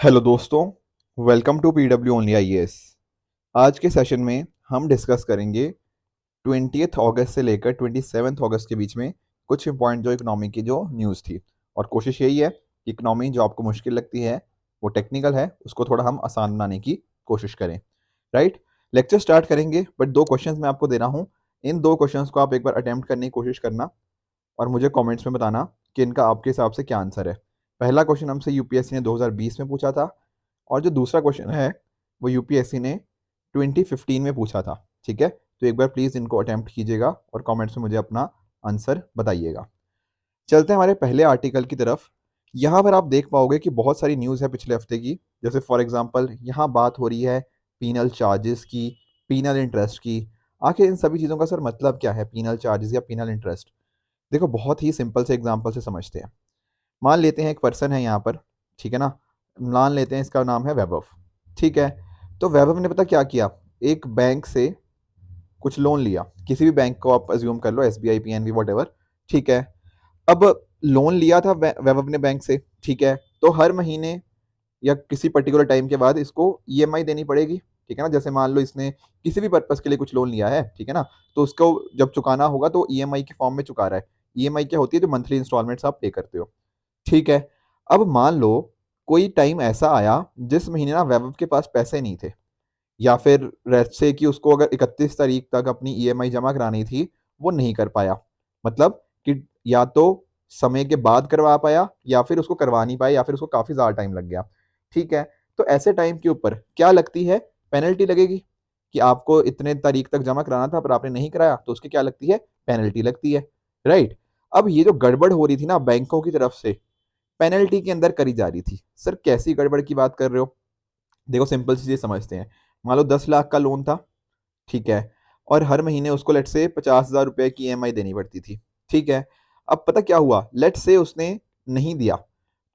Hello दोस्तों, welcome to PW only IAS. आज के सेशन में हम डिस्कस करेंगे 20th अगस्त से लेकर 27th अगस्त के बीच में कुछ इंपॉर्टेंट जो इकोनॉमी की जो न्यूज़ थी। और कोशिश यही है कि इकोनॉमी जो आपको मुश्किल लगती है, वो टेक्निकल है, उसको थोड़ा हम आसान बनाने की कोशिश करें। राइट। लेक्चर स्टार्ट करेंगे, बट दो क्वेश्चंस मैं आपको दे रहा हूँ। इन दो क्वेश्चंस को आप एक बार अटेम्प्ट करने की कोशिश करना और मुझे कमेंट्स में बताना कि इनका आपके हिसाब से क्या आंसर है। पहला क्वेश्चन हमसे यूपीएससी ने 2020 में पूछा था, और जो दूसरा क्वेश्चन है वो यूपीएससी ने 2015 में पूछा था। ठीक है, तो एक बार प्लीज़ इनको अटेम्प्ट कीजिएगा और कमेंट्स में मुझे अपना आंसर बताइएगा। चलते हैं हमारे पहले आर्टिकल की तरफ। यहाँ पर आप देख पाओगे कि बहुत सारी न्यूज़ है पिछले हफ्ते की। जैसे फॉर एग्जांपल यहाँ बात हो रही है पीनल चार्जेस की, पीनल इंटरेस्ट की। आखिर इन सभी चीज़ों का सर मतलब क्या है, पीनल चार्जेस या पीनल इंटरेस्ट? देखो, बहुत ही सिंपल से एग्जांपल से समझते हैं। मान लेते हैं एक पर्सन है यहाँ पर, ठीक है ना। मान लेते हैं इसका नाम है वैभव। ठीक है, तो वैभव ने पता क्या किया, एक बैंक से कुछ लोन लिया। किसी भी बैंक को आप अज्यूम कर लो, एसबीआई, पीएनबी, वट। ठीक है, अब लोन लिया था वैभव ने बैंक से। ठीक है, तो हर महीने या किसी पर्टिकुलर टाइम के बाद इसको ईएमआई देनी पड़ेगी। ठीक है ना, जैसे मान लो इसने किसी भी पर्पस के लिए कुछ लोन लिया है, ठीक है ना, तो उसको जब चुकाना होगा तो ईएमआई के फॉर्म में चुका रहा है। ईएमआई क्या होती है? जो मंथली इंस्टॉलमेंट्स आप पे करते हो। ठीक है, अब मान लो कोई टाइम ऐसा आया जिस महीने ना वैभव के पास पैसे नहीं थे, या फिर लेट्स से कि उसको अगर 31 तारीख तक अपनी ईएमआई जमा करानी थी, वो नहीं कर पाया। मतलब कि या तो समय के बाद करवा पाया, या फिर उसको करवा नहीं पाया, या फिर उसको काफ़ी ज़्यादा टाइम लग गया। ठीक है, तो ऐसे टाइम के ऊपर क्या लगती है? पेनल्टी लगेगी। कि आपको इतने तारीख तक जमा कराना था पर आपने नहीं कराया, तो उसकी क्या लगती है? पेनल्टी लगती है। राइट। अब ये जो गड़बड़ हो रही थी ना बैंकों की तरफ से, पेनल्टी के अंदर करी जा रही थी। सर कैसी गड़बड़ की बात कर रहे हो? देखो, सिंपल सी चीज़ समझते हैं। मान लो 10 लाख का लोन था, ठीक है, और हर महीने उसको लेट से 50,000 रुपए की ईएमआई देनी पड़ती थी। ठीक है, अब पता क्या हुआ, लेट से उसने नहीं दिया।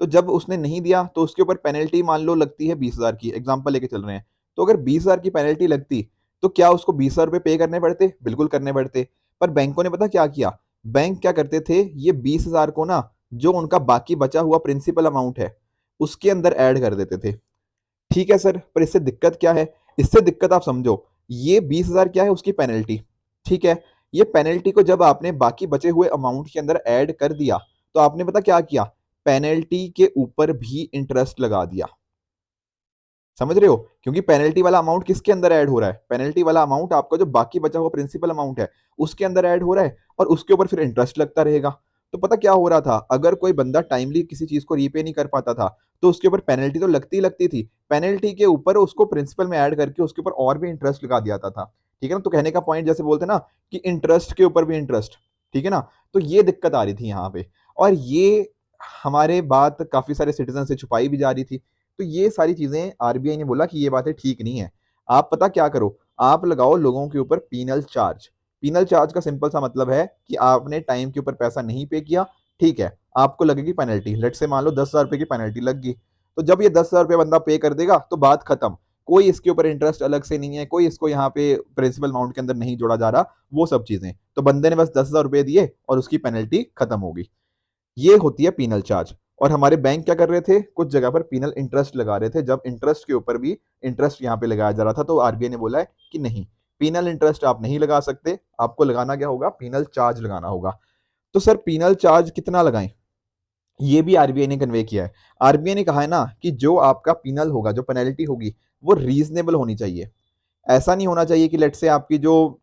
तो जब उसने नहीं दिया तो उसके ऊपर पेनल्टी मान लो लगती है 20,000 की, एग्जाम्पल लेके चल रहे हैं। तो अगर 20,000 की पेनल्टी लगती, तो क्या उसको 20,000 रुपये पे करने पड़ते? बिल्कुल करने पड़ते। पर बैंकों ने पता क्या किया, बैंक क्या करते थे, ये 20,000 को ना, जो उनका बाकी बचा हुआ प्रिंसिपल अमाउंट है, उसके अंदर ऐड कर देते थे। ठीक है सर, पर इससे दिक्कत क्या है? इससे दिक्कत आप समझो, ये 20,000 क्या है? उसकी पेनल्टी। ठीक है, ये पेनल्टी को जब आपने बाकी बचे हुए अमाउंट के अंदर ऐड कर दिया, तो आपने पता क्या किया, पेनल्टी के ऊपर भी इंटरेस्ट लगा दिया। समझ रहे हो? क्योंकि पेनल्टी वाला अमाउंट किसके अंदर ऐड हो रहा है? पेनल्टी वाला अमाउंट आपका जो बाकी बचा हुआ प्रिंसिपल अमाउंट है, उसके अंदर ऐड हो रहा है, और उसके ऊपर फिर इंटरेस्ट लगता रहेगा। तो पता क्या हो रहा था, अगर कोई बंदा टाइमली किसी चीज को रीपे नहीं कर पाता था, तो उसके ऊपर पेनल्टी तो लगती ही लगती थी। पेनल्टी के ऊपर उसको प्रिंसिपल में ऐड करके उसके ऊपर और भी इंटरेस्ट लगा दिया जाता था। ठीक है ना, तो कहने का पॉइंट जैसे बोलते हैं ना कि इंटरेस्ट के ऊपर भी इंटरेस्ट। ठीक है ना, तो ये दिक्कत आ रही थी यहाँ पे, और ये हमारे बात काफी सारे सिटीजन से छुपाई भी जा रही थी। तो ये सारी चीजें आरबीआई ने बोला कि ये बातें ठीक नहीं है। आप पता क्या करो, आप लगाओ लोगों के ऊपर पीनल चार्ज। पीनल चार्ज का सिंपल सा मतलब है कि आपने टाइम के ऊपर पैसा नहीं पे किया, ठीक है, आपको लगेगी पेनल्टी। लेट से मान लो 10,000 रुपए की पेनल्टी लग गई, तो जब ये 10,000 रुपये बंदा पे कर देगा तो बात खत्म। कोई इसके ऊपर इंटरेस्ट अलग से नहीं है, कोई इसको यहाँ पे प्रिंसिपल अमाउंट के अंदर नहीं जोड़ा जा रहा, वो सब चीजें। तो बंदे ने बस 10,000 रुपये दिए और उसकी पेनल्टी खत्म हो गई। ये होती है पीनल चार्ज। और हमारे बैंक क्या कर रहे थे, कुछ जगह पर पीनल इंटरेस्ट लगा रहे थे, जब इंटरेस्ट के ऊपर भी इंटरेस्ट यहाँ पे लगाया जा रहा था। तो आरबीआई ने बोला है कि नहीं, पीनल इंटरेस्ट आप नहीं लगा सकते, आपको लगाना क्या होगा, पीनल चार्ज लगाना होगा। तो सर पीनल चार्ज कितना लगाएं, ये भी आरबीआई ने कन्वे किया है। आरबीआई ने कहा है ना कि जो आपका पीनल होगा, जो पेनल्टी होगी, वो रीजनेबल होनी चाहिए। ऐसा नहीं होना चाहिए कि लेट से आपकी जो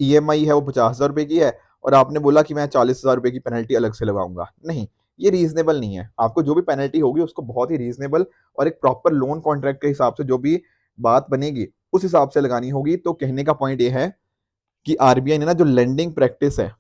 ईएमआई है वो 50,000 रुपए की है, और आपने बोला कि मैं 40,000 रुपए की पेनल्टी अलग से लगाऊंगा। नहीं, ये रीजनेबल नहीं है। आपको जो भी पेनल्टी होगी उसको बहुत ही रीजनेबल और एक प्रॉपर लोन कॉन्ट्रैक्ट के हिसाब से जो भी बात बनेगी उस हिसाब से लगानी होगी। तो कहने का पॉइंट ये है कि आरबीआई ने ना जो लेंडिंग प्रैक्टिस है,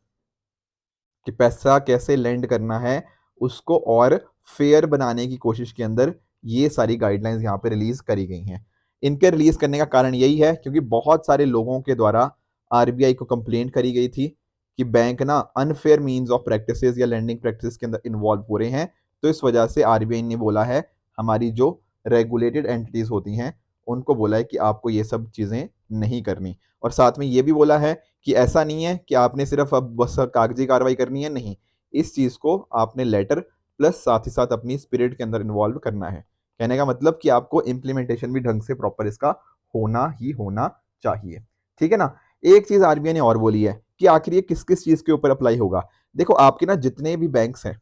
कि पैसा कैसे लेंड करना है, उसको और फेयर बनाने की कोशिश के अंदर ये सारी गाइडलाइंस यहाँ पे रिलीज करी गई हैं। इनके रिलीज करने का कारण यही है क्योंकि बहुत सारे लोगों के द्वारा आरबीआई को कंप्लेंट करी गई थी कि बैंक ना अनफेयर मीन्स ऑफ प्रैक्टिसेस या लैंडिंग प्रैक्टिस के अंदर इन्वॉल्व हो रहे हैं। तो इस वजह से आरबीआई ने बोला है, हमारी जो रेगुलेटेड एंटिटीज होती हैं उनको बोला है कि आपको ये सब चीज़ें नहीं करनी। और साथ में ये भी बोला है कि ऐसा नहीं है कि आपने सिर्फ अब बस कागजी कार्रवाई करनी है, नहीं, इस चीज़ को आपने लेटर प्लस साथ ही साथ अपनी स्पिरिट के अंदर इन्वॉल्व करना है। कहने का मतलब कि आपको इम्प्लीमेंटेशन भी ढंग से प्रॉपर इसका होना ही होना चाहिए। ठीक है ना। एक चीज आरबीआई ने और बोली है कि आखिर ये किस किस चीज के ऊपर अप्लाई होगा। देखो आपके ना जितने भी बैंक्स हैं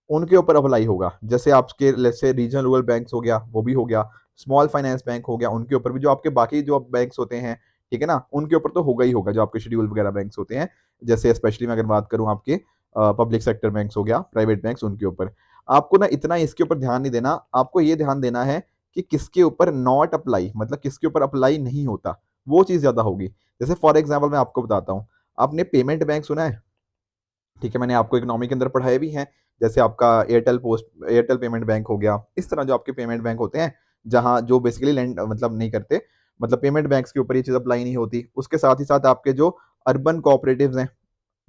उनके ऊपर अप्लाई होगा। जैसे आपके let's say regional rural banks हो गया, वो भी हो गया, स्मॉल फाइनेंस बैंक हो गया, उनके ऊपर भी, जो आपके बाकी जो बैंक्स होते हैं, ठीक है ना, उनके ऊपर तो होगा ही होगा, जो आपके शेड्यूल वगैरह बैंक्स होते हैं। जैसे स्पेशली मैं अगर बात करूं आपके पब्लिक सेक्टर बैंक्स हो गया, प्राइवेट बैंक्स, उनके ऊपर आपको ना इतना इसके ऊपर ध्यान नहीं देना। आपको ये ध्यान देना है कि किसके ऊपर नॉट अप्लाई, मतलब किसके ऊपर अप्लाई नहीं होता, वो चीज़ ज़्यादा होगी। जैसे फॉर एग्जाम्पल मैं आपको बताता हूँ, आपने पेमेंट बैंक सुना है? ठीक है, मैंने आपको इकोनॉमी के अंदर पढ़ाए भी हैं। जैसे आपका एयरटेल पेमेंट बैंक हो गया, इस तरह जो आपके पेमेंट बैंक होते हैं, जहाँ जो बेसिकली लैंड मतलब नहीं करते, मतलब पेमेंट बैंक्स के ऊपर ये चीज़ अप्लाई नहीं होती। उसके साथ ही साथ आपके जो अर्बन कोऑपरेटिव्स हैं,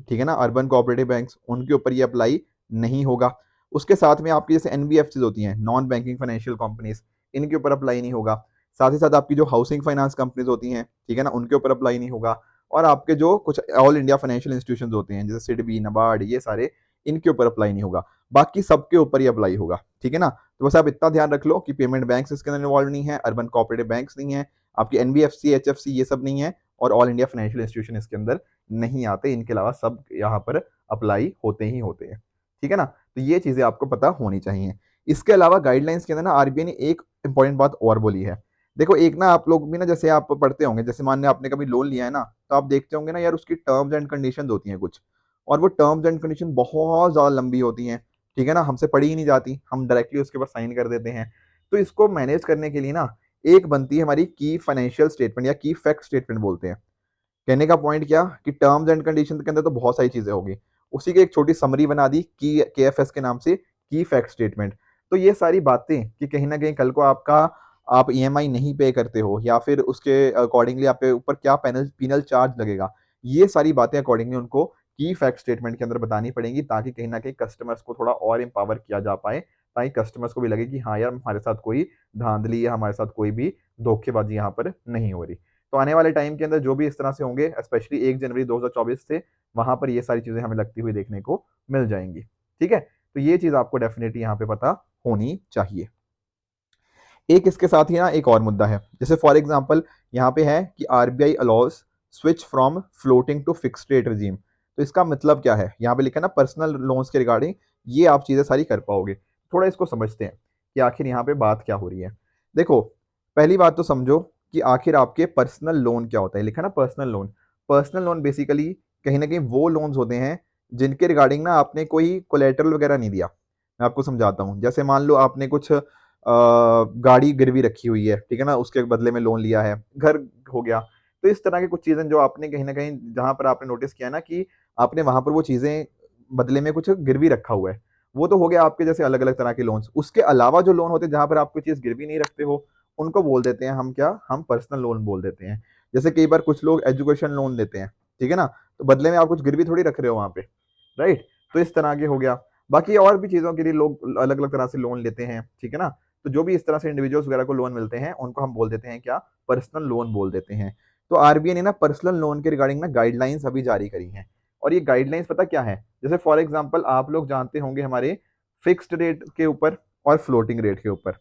ठीक है ना, अर्बन कोऑपरेटिव बैंक्स, उनके ऊपर ये अप्लाई नहीं होगा। उसके साथ में आपकी जैसे एनबीएफसी होती हैं, नॉन बैंकिंग फाइनेंशियल कंपनीज, इनके ऊपर अप्लाई नहीं होगा। साथ ही साथ आपकी जो हाउसिंग फाइनेंस कंपनीज होती हैं, ठीक है ना, उनके ऊपर अप्लाई नहीं होगा। और आपके जो कुछ ऑल इंडिया फाइनेंशियल इंस्टीट्यूशंस होते हैं जैसे सिडबी, नबार्ड, ये सारे, इनके ऊपर अप्लाई नहीं होगा। बाकी सबके ऊपर ही अप्लाई होगा। ठीक है ना। तो बस आप इतना ध्यान रख लो कि पेमेंट बैंक्स इसके अंदर इन्वॉल्व नहीं है, अर्बन कोऑपरेटिव बैंक्स नहीं है, आपकी एनबीएफसी, एचएफसी, ये सब नहीं है, और ऑल इंडिया फाइनेंशियल इंस्टीट्यूशन इसके अंदर नहीं आते। इनके अलावा सब यहाँ पर अप्लाई होते ही होते हैं। ठीक है ना। तो ये चीजें आपको पता होनी चाहिए। इसके अलावा गाइडलाइंस के अंदर ना आरबीआई ने एक इंपॉर्टेंट बात और बोली है। देखो एक ना आप लोग भी ना, जैसे आप पढ़ते होंगे, जैसे मान लिया आपने कभी लोन लिया है ना, तो आप देखते होंगे ना यार, उसकी टर्म्स एंड कंडीशंस होती हैं कुछ, और वो टर्म्स एंड कंडीशन बहुत ज्यादा लंबी होती हैं। ठीक है ना, हमसे पढ़ी ही नहीं जाती, हम डायरेक्टली उसके ऊपर साइन कर देते हैं। तो इसको मैनेज करने के लिए ना एक बनती है हमारी की फाइनेंशियल स्टेटमेंट, या की फैक्ट स्टेटमेंट बोलते हैं। कहने का पॉइंट क्या, कि टर्म्स एंड कंडीशन के अंदर तो बहुत सारी चीजें होगी, उसी की एक छोटी समरी बना दी की केएफएस के नाम से, की फैक्ट स्टेटमेंट। तो ये सारी बातें कि कहीं ना कहीं कल को आपका, आप ईएमआई नहीं पे करते हो, या फिर उसके अकॉर्डिंगली आपके ऊपर क्या पीनल चार्ज लगेगा, ये सारी बातें अकॉर्डिंगली उनको की फैक्ट स्टेटमेंट के अंदर बतानी पड़ेंगी, ताकि कहीं ना कहीं कस्टमर्स को थोड़ा और एम्पावर किया जा पाए, ताकि कस्टमर्स को भी लगे कि हाँ यार, हमारे साथ कोई धांधली या हमारे साथ कोई भी धोखेबाजी यहाँ पर नहीं हो रही। तो आने वाले टाइम के अंदर जो भी इस तरह से होंगे, स्पेशली 1 जनवरी 2024 से, वहां पर ये सारी चीजें हमें लगती हुई देखने को मिल जाएंगी। ठीक है। तो ये चीज आपको डेफिनेटली यहाँ पे पता होनी चाहिए। एक इसके साथ ही ना एक और मुद्दा है, जैसे फॉर एग्जांपल यहाँ पे है कि RBI allows switch from floating to fixed rate regime. तो इसका मतलब क्या है, यहाँ पे लिखा है ना पर्सनल लोन्स के रिगार्डिंग, ये आप चीजें सारी कर पाओगे। थोड़ा इसको समझते हैं कि आखिर यहाँ पे बात क्या हो रही है। देखो पहली बात तो समझो कि आखिर आपके पर्सनल लोन क्या होता है। लिखा ना personal loan. Personal loan basically कहीं ना कहीं वो लोन्स होते हैं जिनके रिगार्डिंग ना आपने कोई कोलेटरल वगैरह नहीं दिया। मैं आपको समझाता हूँ। जैसे मान लो आपने कुछ गाड़ी गिरवी रखी हुई है, ठीक है ना, उसके बदले में लोन लिया है, घर हो गया। तो इस तरह की कुछ चीजें जो आपने कहीं ना कहीं, जहां पर आपने नोटिस किया ना कि आपने वहां पर वो चीजें बदले में कुछ गिरवी रखा हुआ है, वो तो हो गया आपके जैसे अलग अलग तरह के लोन्स। उसके अलावा जो लोन होते हैं जहां पर आप कोई चीज गिरवी नहीं रखते हो, उनको बोल देते हैं हम क्या, हम पर्सनल लोन बोल देते हैं। जैसे कई बार कुछ लोग एजुकेशन लोन लेते हैं, ठीक है ना, तो बदले में आप कुछ गिरवी थोड़ी रख रहे हो वहां पे, राइट। तो इस तरह के हो गया। बाकी और भी चीजों के लिए लोग अलग अलग तरह से लोन लेते हैं, ठीक है ना। तो जो भी इस तरह से इंडिविजुअल्स वगैरह को लोन मिलते हैं, उनको हम बोल देते हैं क्या, पर्सनल लोन बोल देते हैं। तो आरबीआई ने ना पर्सनल लोन के रिगार्डिंग ना गाइडलाइंस अभी जारी करी हैं। और ये गाइडलाइंस पता क्या है, जैसे फॉर एग्जांपल आप लोग जानते होंगे हमारे फिक्स्ड रेट के ऊपर और फ्लोटिंग रेट के ऊपर।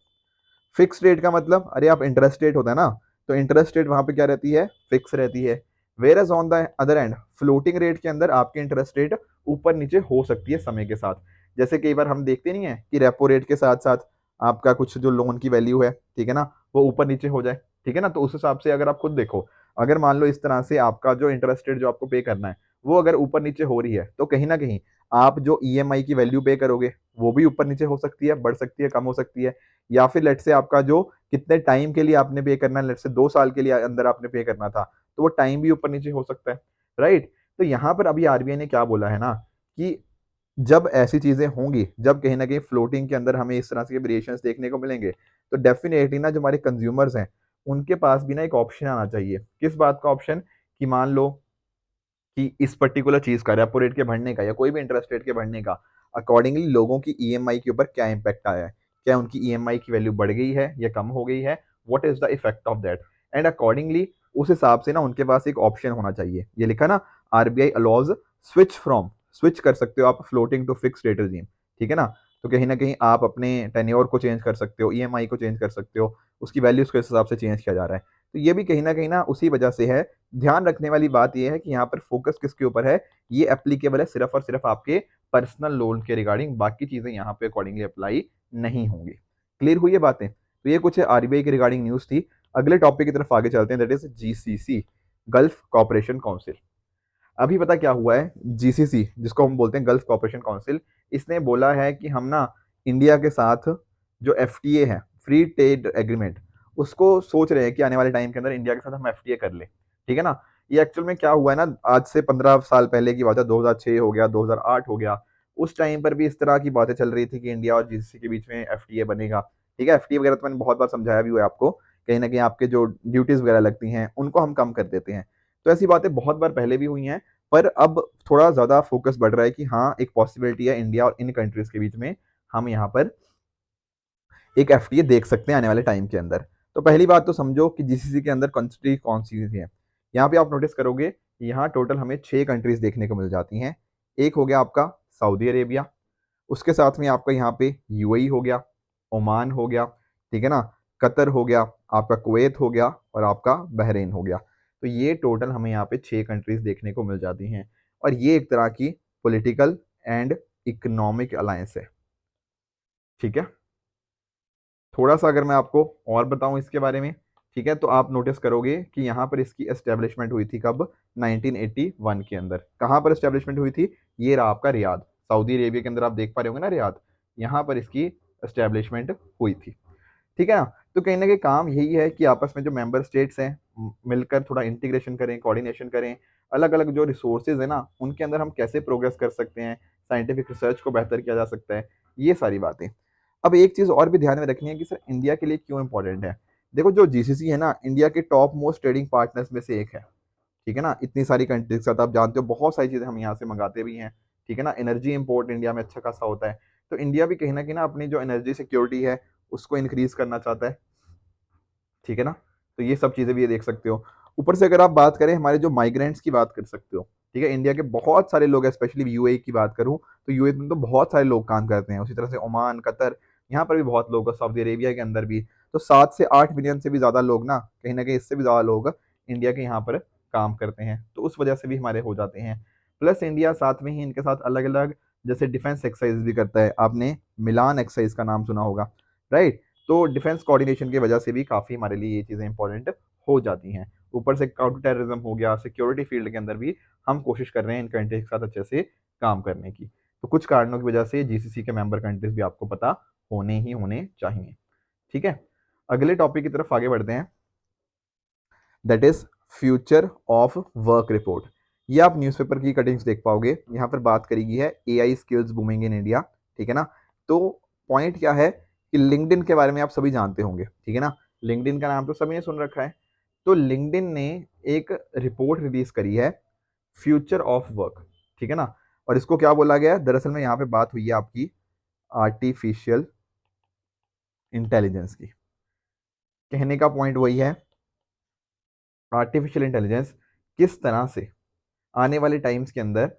फिक्स रेट का मतलब, अरे आप इंटरेस्ट रेट होता है ना, तो इंटरेस्ट रेट वहां पे क्या रहती है, फिक्स रहती है। Whereas on the other end, floating rate के अंदर आपकी इंटरेस्ट रेट ऊपर नीचे हो सकती है समय के साथ। जैसे कई बार हम देखते नहीं है कि रेपो रेट के साथ साथ आपका कुछ जो लोन की वैल्यू है, ठीक है ना, वो ऊपर नीचे हो जाए, ठीक है ना। तो उस हिसाब से अगर आप खुद देखो, अगर मान लो इस तरह से आपका जो इंटरेस्ट रेट जो आपको पे करना है, वो अगर ऊपर नीचे हो रही है, तो कहीं ना कहीं आप जो ईएमआई की वैल्यू पे करोगे, वो भी ऊपर नीचे हो सकती है, बढ़ सकती है, कम हो सकती है। या फिर लेट से आपका जो कितने टाइम के लिए आपने पे करना है, लेट से 2 साल के लिए अंदर आपने पे करना था, तो वो टाइम भी ऊपर नीचे हो सकता है, राइट। तो यहाँ पर अभी आरबीआई ने क्या बोला है ना, कि जब ऐसी चीजें होंगी, जब कहीं ना कहीं फ्लोटिंग के अंदर हमें इस तरह से वेरिएशंस देखने को मिलेंगे, तो डेफिनेटली ना जो हमारे कंज्यूमर्स हैं, उनके पास भी ना एक ऑप्शन आना चाहिए। किस बात का ऑप्शन, कि मान लो कि इस पर्टिकुलर चीज का, रेपो रेट के बढ़ने का या कोई भी इंटरेस्ट रेट के बढ़ने का, अकॉर्डिंगली लोगों की ईएमआई के ऊपर क्या इम्पैक्ट आया है, क्या उनकी ईएमआई की वैल्यू बढ़ गई है या कम हो गई है, what is the effect of that. And accordingly उस हिसाब से ना उनके पास एक ऑप्शन होना चाहिए। ये लिखा ना, RBI allows switch from, switch कर सकते हो आप floating to fix rate regime, ठीक है ना। तो कहीं ना कहीं आप अपने टेन्योर को चेंज कर सकते हो, ईएमआई को चेंज कर सकते हो, उसकी वैल्यूज को इस हिसाब से चेंज किया जा रहा है। तो ये भी कहीं ना उसी वजह से है। ध्यान रखने वाली बात ये है कि यहाँ पर फोकस किसके ऊपर है, ये एप्लीकेबल है सिर्फ और सिर्फ आपके पर्सनल लोन के रिगार्डिंग, बाकी चीजें यहाँ पे अकॉर्डिंगली अप्लाई नहीं होंगी। क्लियर हुई ये बातें? तो ये कुछ आरबीआई के रिगार्डिंग न्यूज थी। अगले टॉपिक की तरफ आगे चलते हैं, that is GCC, gulf cooperation council. अभी पता क्या हुआ है, जीसीसी जिसको हम बोलते हैं गल्फ कॉपरेशन काउंसिल, इसने बोला है कि हम ना इंडिया के साथ जो एफटीए है, फ्री ट्रेड एग्रीमेंट, उसको सोच रहे हैं कि आने वाले टाइम के अंदर इंडिया के साथ हम एफटीए कर लें। ठीक है ना? ये एक्चुअल में क्या हुआ है ना, आज से 15 साल पहले की बात है, 2006 हो गया, 2008 हो गया, उस टाइम पर भी इस तरह की बातें चल रही थी कि इंडिया और जीसीसी के बीच में एफटीए बनेगा। ठीक है, एफटीए वगैरह तो मैंने बहुत बार समझाया भी हुआ है आपको, कहीं ना कहीं आपके जो ड्यूटीज वगैरह लगती हैं उनको हम कम कर देते हैं। तो ऐसी बातें बहुत बार पहले भी हुई हैं, पर अब थोड़ा ज्यादा फोकस बढ़ रहा है कि हाँ, एक पॉसिबिलिटी है इंडिया और इन कंट्रीज के बीच में हम यहाँ पर एक एफटीए देख सकते हैं आने वाले टाइम के अंदर। तो पहली बात तो समझो कि जीसीसी के अंदर कंट्री कौन सी है। यहाँ पे आप नोटिस करोगे, यहाँ टोटल हमें 6 कंट्रीज देखने को मिल जाती हैं। एक हो गया आपका सऊदी अरेबिया, उसके साथ में आपका यहाँ पे यूएई हो गया, ओमान हो गया, ठीक है ना, कतर हो गया, आपका कुवैत हो गया और आपका बहरीन हो गया। तो ये टोटल हमें यहाँ पे 6 कंट्रीज देखने को मिल जाती हैं, और ये एक तरह की पॉलिटिकल एंड इकोनॉमिक अलायंस है। ठीक है, थोड़ा सा अगर मैं आपको और बताऊं इसके बारे में, ठीक है, तो आप नोटिस करोगे कि यहाँ पर इसकी एस्टेब्लिशमेंट हुई थी कब, 1981 के अंदर। कहाँ पर एस्टेब्लिशमेंट हुई थी, ये रहा आपका रियाद, सऊदी अरेबिया के अंदर, आप देख पा रहे होंगे ना रियाद, यहाँ पर इसकी एस्टेब्लिशमेंट हुई थी। ठीक है ना? तो कहीं ना कहीं काम यही है कि आपस में जो मेंबर स्टेट्स हैं मिलकर थोड़ा इंटीग्रेशन करें, कोऑर्डिनेशन करें, अलग अलग जो रिसोर्सेज है ना उनके अंदर हम कैसे प्रोग्रेस कर सकते हैं, साइंटिफिक रिसर्च को बेहतर किया जा सकता है, ये सारी बातें। अब एक चीज और भी ध्यान में रखनी है कि सर इंडिया के लिए क्यों इंपॉर्टेंट है। देखो, जो जीसीसी है ना, इंडिया के टॉप मोस्ट ट्रेडिंग पार्टनर्स में से एक है। ठीक है ना, इतनी सारी कंट्रीज के साथ आप जानते हो बहुत सारी चीजें हम यहाँ से मंगाते भी हैं। ठीक है ना, एनर्जी इंपोर्ट इंडिया में अच्छा खासा होता है। तो इंडिया भी कहीं ना कहीं ना अपनी जो एनर्जी सिक्योरिटी है उसको इंक्रीज करना चाहता है। ठीक है ना, तो ये सब चीजें भी ये देख सकते हो। ऊपर से अगर आप बात करें हमारे जो माइग्रेंट्स की बात कर सकते हो। ठीक है, इंडिया के बहुत सारे लोग, स्पेशली यूएई की बात करूं तो यूएई में तो बहुत सारे लोग काम करते हैं, उसी तरह से ओमान, कतर, यहाँ पर भी बहुत लोग, सऊदी अरेबिया के अंदर भी। तो 7 से 8 मिलियन से भी ज्यादा लोग ना, कहीं ना कहीं इससे भी ज्यादा लोग इंडिया के यहाँ पर काम करते हैं, तो उस वजह से भी हमारे हो जाते हैं। प्लस इंडिया साथ में ही इनके साथ अलग अलग जैसे डिफेंस एक्सरसाइज भी करता है। आपने मिलान एक्सरसाइज का नाम सुना होगा, राइट? तो डिफेंस कोऑर्डिनेशन की वजह से भी काफ़ी हमारे लिए ये चीज़ें इंपॉर्टेंट हो जाती हैं। ऊपर से काउंटर टेररिज्म हो गया, सिक्योरिटी फील्ड के अंदर भी हम कोशिश कर रहे हैं इन कंट्रीज के साथ अच्छे से काम करने की। तो कुछ कारणों की वजह से जीसीसी के मेंबर कंट्रीज भी आपको पता होने ही होने चाहिए। ठीक है, अगले टॉपिक की तरफ आगे बढ़ते हैं, that is future of work report. ये आप न्यूज़पेपर की कटिंग्स देख पाओगे, यहाँ पर बात करी गई है AI skills booming in India. ठीक है ना, तो पॉइंट क्या है कि लिंक्डइन के बारे में आप सभी जानते होंगे। ठीक है ना, लिंक्डइन का नाम तो सभी ने सुन रखा है। तो लिंक्डइन ने एक रिपोर्ट रिलीज करी है, फ्यूचर ऑफ वर्क। ठीक है ना, और इसको क्या बोला गया है, दरअसल में यहाँ पे बात हुई है आपकी आर्टिफिशियल इंटेलिजेंस की। कहने का पॉइंट वही है, आर्टिफिशियल इंटेलिजेंस किस तरह से आने वाले टाइम्स के अंदर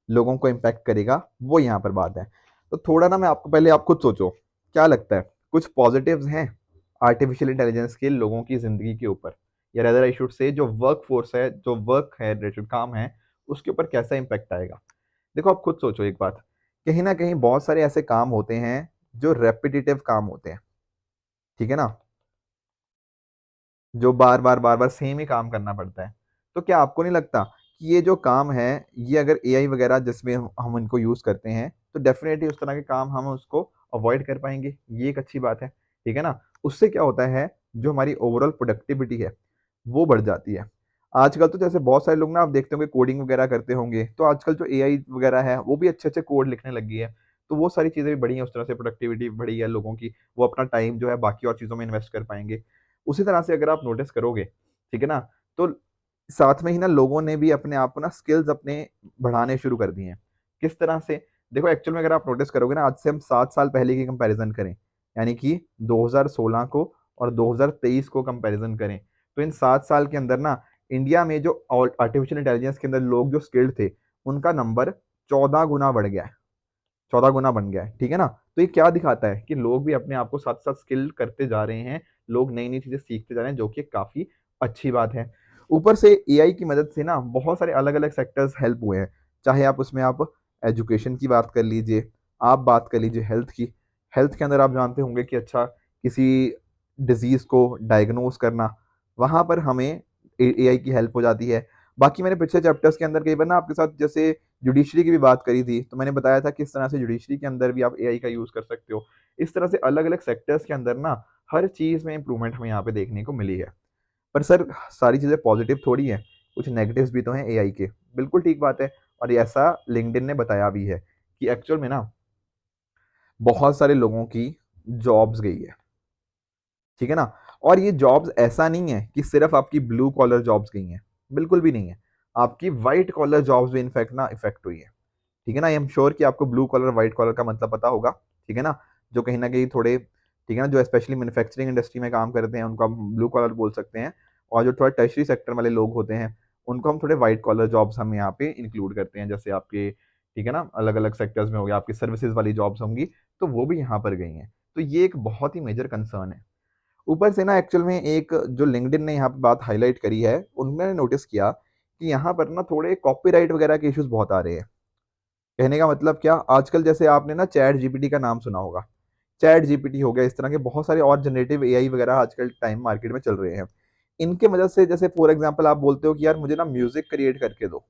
लोगों को इम्पैक्ट करेगा, वो यहाँ पर बात है। तो थोड़ा ना मैं आपको, पहले आप खुद सोचो क्या लगता है, कुछ पॉजिटिव्स हैं आर्टिफिशियल इंटेलिजेंस के लोगों की जिंदगी के ऊपर, या रेदर आई शुड से जो वर्क फोर्स है, जो वर्क है रिलेटेड काम है, उसके ऊपर कैसा इम्पैक्ट आएगा। देखो आप खुद सोचो एक बात, कहीं ना कहीं बहुत सारे ऐसे काम होते हैं जो रेपिटेटिव काम होते हैं। ठीक है ना, जो बार बार बार बार सेम ही काम करना पड़ता है। तो क्या आपको नहीं लगता कि ये जो काम है, ये अगर एआई वगैरह जिसमें हम इनको यूज करते हैं, तो डेफिनेटली उस तरह के काम हम उसको अवॉइड कर पाएंगे, ये एक अच्छी बात है। ठीक है ना, उससे क्या होता है, जो हमारी ओवरऑल प्रोडक्टिविटी है वो बढ़ जाती है। आजकल तो जैसे बहुत सारे लोग ना, आप देखते होंगे कोडिंग वगैरह करते होंगे, तो आजकल जो एआई वगैरह है वो भी अच्छे अच्छे कोड लिखने लग गई है। तो वो सारी चीज़ें भी बढ़ी हैं, उस तरह से प्रोडक्टिविटी बढ़ी है लोगों की, वो अपना टाइम जो है बाकी और चीज़ों में इन्वेस्ट कर पाएंगे। उसी तरह से अगर आप नोटिस करोगे, ठीक है ना, तो साथ में ही ना लोगों ने भी अपने आप को ना स्किल्स अपने बढ़ाने शुरू कर दिए हैं। किस तरह से, देखो एक्चुअल में अगर आप नोटिस करोगे ना, आज से हम 7 साल पहले की कंपैरिजन करें, यानी कि 2016 को और 2023 को कंपैरिजन करें, तो इन 7 साल के अंदर ना इंडिया में जो आर्टिफिशियल इंटेलिजेंस के अंदर लोग जो स्किल्ड थे, उनका नंबर 14 गुना बढ़ गया है। 14 गुना बन गया है, ठीक है ना। तो ये क्या दिखाता है कि लोग भी अपने आप को साथ साथ स्किल करते जा रहे हैं, लोग नई नई चीजें सीखते जा रहे हैं, जो कि काफी अच्छी बात है। ऊपर से एआई की मदद से ना बहुत सारे अलग अलग सेक्टर्स हेल्प हुए हैं। चाहे आप उसमें आप एजुकेशन की बात कर लीजिए, आप बात कर लीजिए हेल्थ की। हेल्थ के अंदर आप जानते होंगे कि अच्छा, किसी डिजीज को डायग्नोज करना, वहां पर हमें एआई की हेल्प हो जाती है। बाकी मैंने पिछले चैप्टर्स के अंदर कई बार ना आपके साथ जैसे जुडिशरी की भी बात करी थी, तो मैंने बताया था किस तरह से जुडिशरी के अंदर भी आप एआई का यूज कर सकते हो। इस तरह से अलग अलग सेक्टर्स के अंदर ना हर चीज में इंप्रूवमेंट हमें यहाँ पे देखने को मिली है। पर सर, सारी चीजें पॉजिटिव थोड़ी है, कुछ नेगेटिव्स भी तो हैं एआई के। बिल्कुल ठीक बात है, और ये ऐसा लिंक्डइन ने बताया भी है कि एक्चुअल में ना बहुत सारे लोगों की जॉब्स गई है, ठीक है ना। और ये जॉब्स ऐसा नहीं है कि सिर्फ आपकी ब्लू कॉलर जॉब्स गई हैं, बिल्कुल भी नहीं है। आपकी व्हाइट कॉलर जॉब्स भी इनफैक्ट ना इफेक्ट हुई है, ठीक है ना। आई एम श्योर कि आपको ब्लू कॉलर व्हाइट कॉलर का मतलब पता होगा, ठीक है ना। जो कहीं ना कहीं थोड़े, ठीक है ना, जो स्पेशली मैन्युफैक्चरिंग इंडस्ट्री में काम करते हैं उनको हम ब्लू कॉलर बोल सकते हैं। और जो थोड़ा टर्शरी सेक्टर वाले लोग होते हैं उनको हम थोड़े व्हाइट कॉलर जॉब्स हम यहाँ पे इंक्लूड करते हैं, जैसे आपके, ठीक है ना, अलग अलग सेक्टर्स में हो गया, आपकी सर्विसेज वाली जॉब्स होंगी, तो वो भी यहाँ पर गई हैं। तो ये एक बहुत ही मेजर कंसर्न है। ऊपर से ना एक्चुअल में एक जो लिंक्डइन ने यहाँ पे बात हाईलाइट करी है, उन्होंने नोटिस किया कि यहाँ पर ना थोड़े कॉपीराइट वगैरह के इश्यूज बहुत आ रहे हैं। कहने का मतलब क्या, आजकल जैसे आपने ना चैट जीपीटी का नाम सुना होगा, चैट जीपीटी हो गया, इस तरह के बहुत सारे और जनरेटिव एआई वगैरह आजकल टाइम मार्केट में चल रहे हैं। इनके वजह से जैसे फॉर एग्जांपल आप बोलते हो कि यार मुझे ना म्यूजिक क्रिएट करके दो,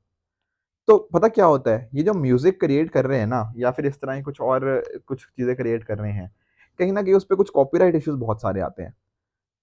तो पता क्या होता है, ये जो म्यूजिक क्रिएट कर रहे हैं ना, या फिर इस तरह की कुछ और कुछ चीजें क्रिएट कर रहे हैं, कहीं ना कहीं उस पर कुछ कॉपीराइट इश्यूज बहुत सारे आते हैं।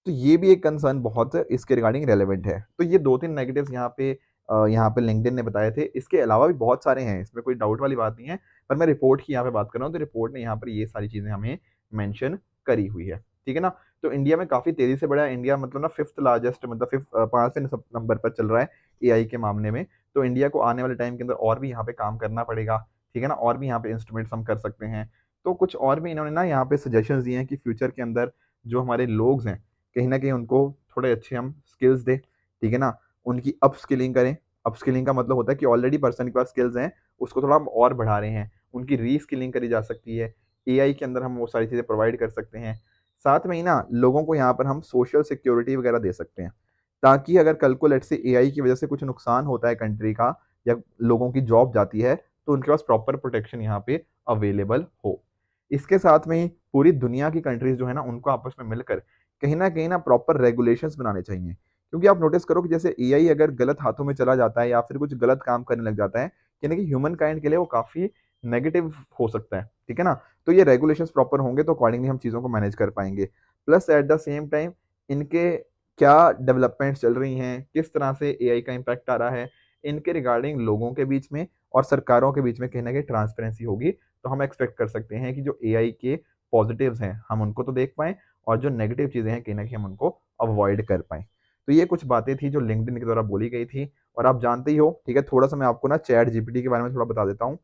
तो ये भी एक कंसर्न बहुत इसके रिगार्डिंग रेलेवेंट है। तो ये दो तीन नेगेटिव्स यहाँ पे लिंक्डइन ने बताए थे। इसके अलावा भी बहुत सारे हैं, इसमें कोई डाउट वाली बात नहीं है। पर मैं रिपोर्ट की यहाँ पे बात कर रहा हूँ, तो रिपोर्ट ने यहाँ पर ये सारी चीजें हमें मेंशन करी हुई है, ठीक है ना। तो इंडिया में काफी तेजी से बढ़ा है। इंडिया मतलब ना फिफ्थ लार्जेस्ट, मतलब फिफ्थ, 5वें नंबर पर चल रहा है एआई के मामले में। तो इंडिया को आने वाले टाइम के अंदर और भी यहाँ पे काम करना पड़ेगा, ठीक है ना। और भी यहाँ पे इंस्ट्रूमेंट्स हम कर सकते हैं। तो कुछ और भी इन्होंने ना यहाँ पे सजेशंस दिए हैं कि फ्यूचर के अंदर जो हमारे लोग हैं, कहीं ना कहीं उनको थोड़े अच्छे हम स्किल्स दें, ठीक है ना। उनकी अपस्किलिंग करें। अपस्किलिंग का मतलब होता है कि ऑलरेडी पर्सन के पास स्किल्स हैं, उसको थोड़ा हम और बढ़ा रहे हैं। उनकी रीस्किलिंग करी जा सकती है, एआई के अंदर हम वो सारी चीज़ें प्रोवाइड कर सकते हैं। साथ में ही ना लोगों को यहाँ पर हम सोशल सिक्योरिटी वगैरह दे सकते हैं, ताकि अगर कल को लेट से एआई की वजह से कुछ नुकसान होता है कंट्री का, या लोगों की जॉब जाती है, तो उनके पास प्रॉपर प्रोटेक्शन यहाँ पे अवेलेबल हो। इसके साथ में ही पूरी दुनिया की कंट्रीज जो है ना, उनको आपस में मिलकर कहीं ना प्रॉपर रेगुलेशंस बनाने चाहिए। क्योंकि आप नोटिस करो कि जैसे एआई अगर गलत हाथों में चला जाता है या फिर कुछ गलत काम करने लग जाता है, यानी कि ह्यूमन काइंड के लिए वो काफी नेगेटिव हो सकता है, ठीक है ना। तो ये रेगुलेशंस प्रॉपर होंगे तो अकॉर्डिंगली हम चीज़ों को मैनेज कर पाएंगे। Plus at the same time इनके क्या डेवलपमेंट्स चल रही हैं, किस तरह से एआई का इम्पैक्ट आ रहा है, इनके रिगार्डिंग लोगों के बीच में और सरकारों के बीच में कहीं ना कहीं ट्रांसपेरेंसी होगी। तो हम एक्सपेक्ट कर सकते हैं कि जो एआई के पॉजिटिव्स हैं हम उनको तो देख पाएं, और जो नेगेटिव चीज़ें हैं कहीं ना कहीं हम उनको अवॉइड कर पाएं। तो ये कुछ बातें थी जो लिंक्डइन के द्वारा बोली गई थी। और आप जानते ही हो, ठीक है, थोड़ा सा मैं आपको ना चैट जीपीटी के बारे में थोड़ा बता देता हूँ,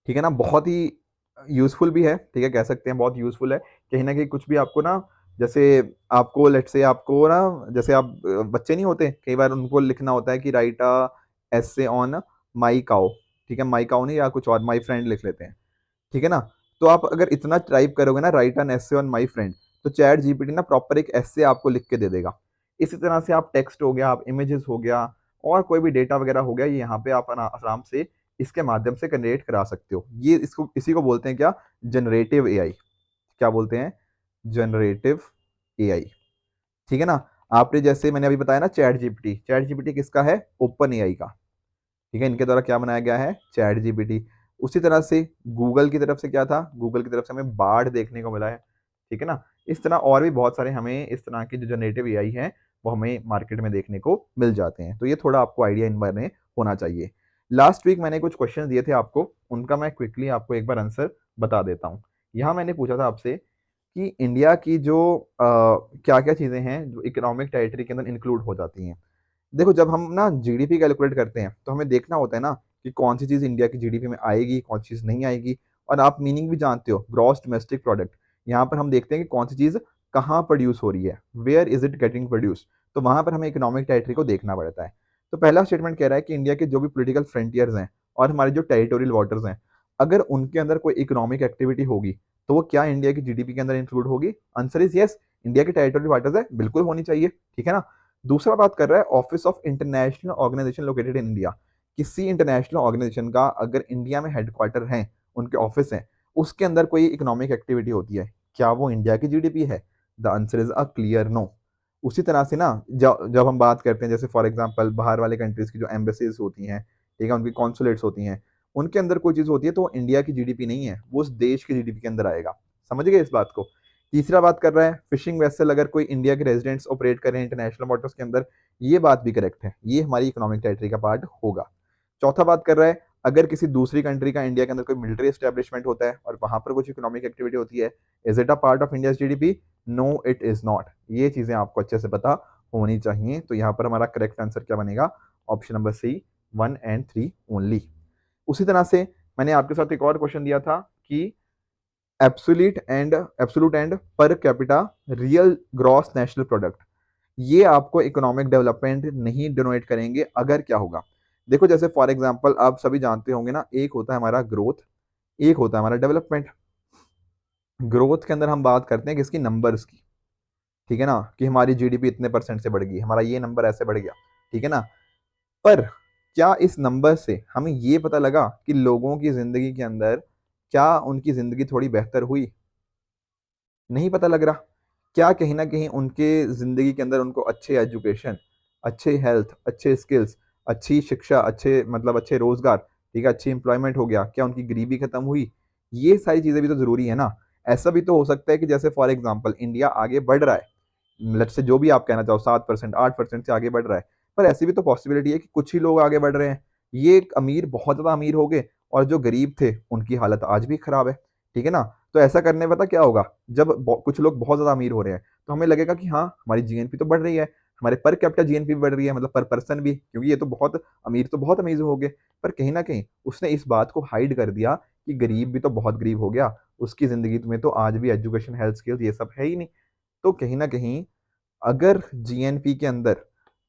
ठीक है ना। बहुत ही यूजफुल भी है, ठीक है, कह सकते हैं बहुत यूजफुल है। कहीं ना कहीं कुछ भी आपको ना, जैसे आपको लेट से आपको ना, जैसे आप बच्चे नहीं होते, कई बार उनको लिखना होता है कि right a essay on my cow, ठीक है, माई काउ नहीं, या कुछ और, माई फ्रेंड लिख लेते हैं, ठीक है ना। तो आप अगर इतना टाइप करोगे ना, right an essay on my friend, तो चैट जीपीटी ना प्रॉपर एक एसे आपको लिख के दे देगा। इसी तरह से आप टेक्स्ट हो गया, आप इमेजेस हो गया, और कोई भी डेटा वगैरह हो गया, ये यहाँ पे आप आराम से इसके माध्यम से जनरेट करा सकते हो। ये इसको इसी को बोलते हैं क्या, जनरेटिव एआई। क्या बोलते हैं, जनरेटिव एआई, ठीक है ना। आपने जैसे मैंने अभी बताया ना चैट जीपीटी, चैट जीपीटी किसका है, ओपन एआई का, ठीक है, इनके द्वारा क्या बनाया गया है, चैट जीपीटी। उसी तरह से गूगल की तरफ से क्या था, गूगल की तरफ से हमें बार्ड देखने को मिला है, ठीक है ना। इस तरह और भी बहुत सारे हमें इस तरह के जो जनरेटिव एआई हैं वो हमें मार्केट में देखने को मिल जाते हैं। तो ये थोड़ा आपको आइडिया इन बारे में होना चाहिए। लास्ट वीक मैंने कुछ क्वेश्चन दिए थे आपको, उनका मैं क्विकली आपको एक बार आंसर बता देता हूँ। यहाँ मैंने पूछा था आपसे कि इंडिया की जो क्या क्या चीज़ें हैं जो इकोनॉमिक टेरिटरी के अंदर इंक्लूड हो जाती हैं। देखो, जब हम ना जीडीपी कैलकुलेट करते हैं तो हमें देखना होता है ना कि कौन सी चीज़ इंडिया की जीडीपी में आएगी, कौन सी चीज़ नहीं आएगी। और आप मीनिंग भी जानते हो, ग्रॉस डोमेस्टिक प्रोडक्ट। यहाँ पर हम देखते हैं कि कौन सी चीज़ कहाँ प्रोड्यूस हो रही है, where is it getting produce. तो वहाँ पर हमें इकोनॉमिक टेरिटरी को देखना पड़ता है। तो पहला स्टेटमेंट कह रहा है कि इंडिया के जो भी पोलिटिकल फ्रंटियर्स हैं और हमारे जो टेरिटोरियल वाटर्स हैं, अगर उनके अंदर कोई इकोनॉमिक एक्टिविटी होगी तो वो क्या इंडिया की जीडीपी के अंदर इंक्लूड होगी? Answer is yes. इंडिया की टेरिटोरियल वाटर्स है, बिल्कुल होनी चाहिए, ठीक है ना। दूसरा बात कर रहा है office of international organization located in India. किसी इंटरनेशनल ऑर्गेनाइजेशन का अगर इंडिया में हेडक्वार्टर है, उनके ऑफिस हैं, उसके अंदर कोई इकोनॉमिक एक्टिविटी होती है, क्या वो इंडिया की जीडीपी है? The answer is a clear no. उसी तरह से ना जब हम बात करते हैं, जैसे फॉर एग्जांपल बाहर वाले कंट्रीज की जो एम्बेसीज होती हैं, ठीक है, उनकी कॉन्सुलेट्स होती हैं, उनके अंदर कोई चीज़ होती है तो वो इंडिया की जीडीपी नहीं है, वो उस देश की जीडीपी के अंदर आएगा। समझ गए इस बात को? तीसरा बात कर रहा है फिशिंग वेसल अगर कोई इंडिया के रेजिडेंट्स ऑपरेट कर रहे हैं इंटरनेशनल वाटर्स के अंदर, ये बात भी करेक्ट है, ये हमारी इकोनॉमिक टेरिटरी का पार्ट होगा। चौथा बात कर रहा है अगर किसी दूसरी कंट्री का इंडिया के अंदर कोई मिलिट्री एस्टेब्लिशमेंट होता है और वहां पर कुछ इकोनॉमिक एक्टिविटी होती है, is it a part of India GDP? No it is not. ये चीजें आपको अच्छे से पता होनी चाहिए। तो यहाँ पर हमारा करेक्ट आंसर क्या बनेगा? ऑप्शन नंबर सी, 1 और 3 ओनली। उसी तरह से मैंने आपके साथ एक और क्वेश्चन दिया था कि absolute and per capita real gross national product, ये आपको इकोनॉमिक डेवलपमेंट नहीं डिनोट करेंगे। अगर क्या होगा, देखो जैसे फॉर एग्जांपल आप सभी जानते होंगे ना, एक होता है हमारा ग्रोथ, एक होता है हमारा डेवलपमेंट। ग्रोथ के अंदर हम बात करते हैं किसकी? नंबर्स की, ठीक है ना, कि हमारी जीडीपी इतने परसेंट से बढ़ गई, हमारा ये नंबर ऐसे बढ़ गया, ठीक है ना। पर क्या इस नंबर से हमें ये पता लगा कि लोगों की जिंदगी के अंदर क्या उनकी जिंदगी थोड़ी बेहतर हुई? नहीं पता लग रहा। क्या कहीं ना कहीं उनके जिंदगी के अंदर उनको अच्छे एजुकेशन, अच्छे हेल्थ, अच्छे स्किल्स, अच्छी शिक्षा, अच्छे मतलब अच्छे रोजगार, ठीक है, अच्छी एम्प्लॉयमेंट हो गया? क्या उनकी गरीबी खत्म हुई? ये सारी चीजें भी तो जरूरी है ना। ऐसा भी तो हो सकता है कि जैसे फॉर एग्जाम्पल इंडिया आगे बढ़ रहा है, लेट्स से जो भी आप कहना चाहो 7% 8% से आगे बढ़ रहा है, पर ऐसी भी तो पॉसिबिलिटी है कि कुछ ही लोग आगे बढ़ रहे हैं, ये एक अमीर बहुत ज्यादा अमीर हो गए और जो गरीब थे उनकी हालत आज भी खराब है, ठीक है ना। तो ऐसा करने में पता क्या होगा, जब कुछ लोग बहुत ज्यादा अमीर हो रहे हैं तो हमें लगेगा कि हाँ हमारी जीएनपी तो बढ़ रही है, हमारे पर कैपिटा जीएनपी भी बढ़ रही है, मतलब पर पर्सन भी, क्योंकि ये तो बहुत अमीर हो गए। पर कहीं ना कहीं उसने इस बात को हाइड कर दिया कि गरीब भी तो बहुत गरीब हो गया, उसकी जिंदगी में तो आज भी एजुकेशन, हेल्थ स्किल्स ये सब है ही नहीं। तो कहीं ना कहीं अगर जीएनपी के अंदर,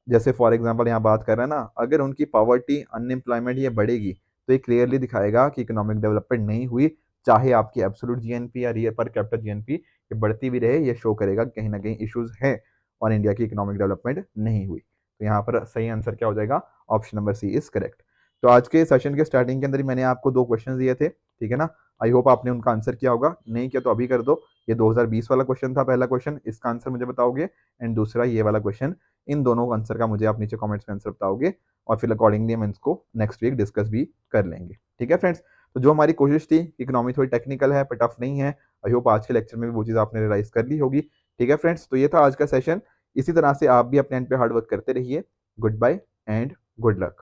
जैसे फॉर एग्जांपल यहाँ बात कर रहे हैं ना, अगर उनकी पॉवर्टी, अनएम्प्लॉयमेंट ये बढ़ेगी तो ये क्लियरली दिखाएगा कि इकोनॉमिक डेवलपमेंट नहीं हुई। चाहे आपकी एब्सोल्यूट जीएनपी या रियल पर कैपिटल जीएनपी ये बढ़ती भी रहे, ये शो करेगा कि कहीं ना कहीं इश्यूज हैं और इंडिया की इकोनॉमिक डेवलपमेंट नहीं हुई। तो यहाँ पर सही आंसर क्या हो जाएगा? Option number C is correct. तो आज के सेशन के स्टार्टिंग के अंदर ही मैंने आपको 2 क्वेश्चन दिए थे, ठीक है ना। आई होप आपने उनका आंसर किया होगा, नहीं किया तो अभी कर दो। ये 2020 वाला क्वेश्चन था, पहला क्वेश्चन, इसका आंसर मुझे बताओगे, एंड दूसरा ये वाला क्वेश्चन। इन दोनों आंसर का मुझे आप नीचे कमेंट्स में आंसर बताओगे और फिर अकॉर्डिंगली हम इसको नेक्स्ट वीक डिस्कस भी कर लेंगे, ठीक है फ्रेंड्स। तो जो हमारी कोशिश थी, इकोनॉमी थोड़ी टेक्निकल है पर टफ नहीं है, आई होप आज के लेक्चर में भी वो चीज़ आपने रियलाइज कर ली होगी, ठीक है फ्रेंड्स। तो ये था आज का सेशन। इसी तरह से आप भी अपने एंड पे हार्ड वर्क करते रहिए। Goodbye and good luck.